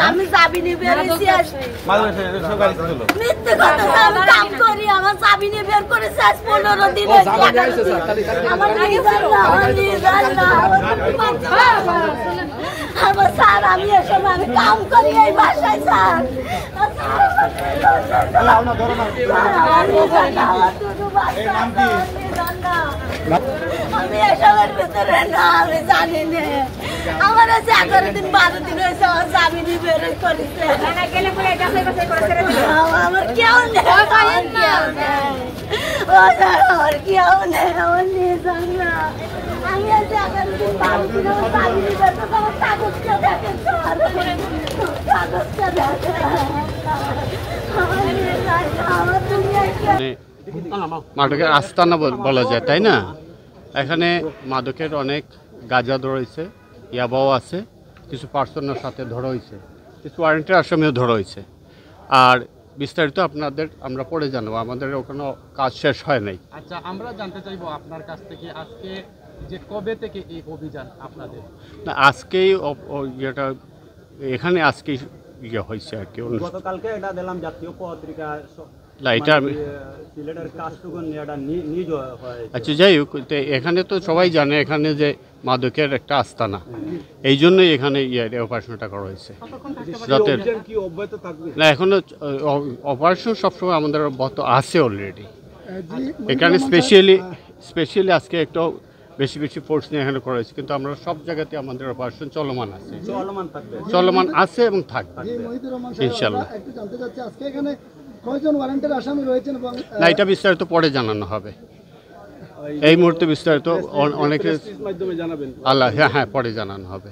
আমি চাবি নিয়ে বেরিয়েছি মিথ্যে কথা আমি কাম করি আমার চাবি নিয়ে বের করেছি আজ 15 দিন আমার স্যার আমি এসব আমি কাম করি এই বাসায় স্যার আমি এসবের ভিতরে না আমি জানি না আমার 11 দিন 12 দিন হয়েছে আমার চাবি নিয়ে বের করেছে আমার কেউ নেই আমার কেউ নেই আমার নিয়ে যান না আমি 11 দিন 12 দিন আমার চাবি নিয়ে বের করতে আমার কাগজটা দেখেন কাগজটা দেখেন আমার নিয়ে যান না আমার দুনিয়ায় মাদকের আস্তানা বলা যায় তাই না? এখানে মাদকের অনেক গাঁজা ধরা হয়েছে, ইয়াবাও আছে, কিছু পার্সনের সাথে ধরা হয়েছে, কিছু ওয়ারেন্টের আসামিও ধরা হয়েছে। আর বিস্তারিত আপনাদের আমরা পরে জানাবো, আমাদের ওখানে কাজ শেষ হয় নাই। আচ্ছা, আমরা জানতে চাইবো আপনার কাছ থেকে আজকে যে কবে থেকে এই অভিযান আপনাদের? না, আজকেই যেটা এখানে আজকেই ইয়ে হয়েছে আর কি। গতকালকে এটা দিলাম জাতীয় পত্রিকা না, এটা আমি সিলেটের কাজটুকুন এটা নিজ হয়। আচ্ছা, যাই হোক, এখানে তো সবাই জানে এখানে যে মাদকের একটা আস্তানা, এই জন্যই এখানে অপারেশনটা করা হয়েছে। যাতে না, এখনো অপারেশন সবসময় আমাদের অব্যাহত আছে অলরেডি। এখানে স্পেশালি আজকে একটু বেশি বেশি ফোর্স নিয়ে এখানে করা হয়েছে, কিন্তু আমরা সব জায়গাতে আমাদের অপারেশন চলমান আছে, চলমান আছে এবং থাকবে ইনশাল্লাহ। না, এটা বিস্তারিত পরে জানানো হবে, এই মুহূর্তে বিস্তারিত অনেকে আল্লাহ হ্যাঁ পরে জানানো হবে।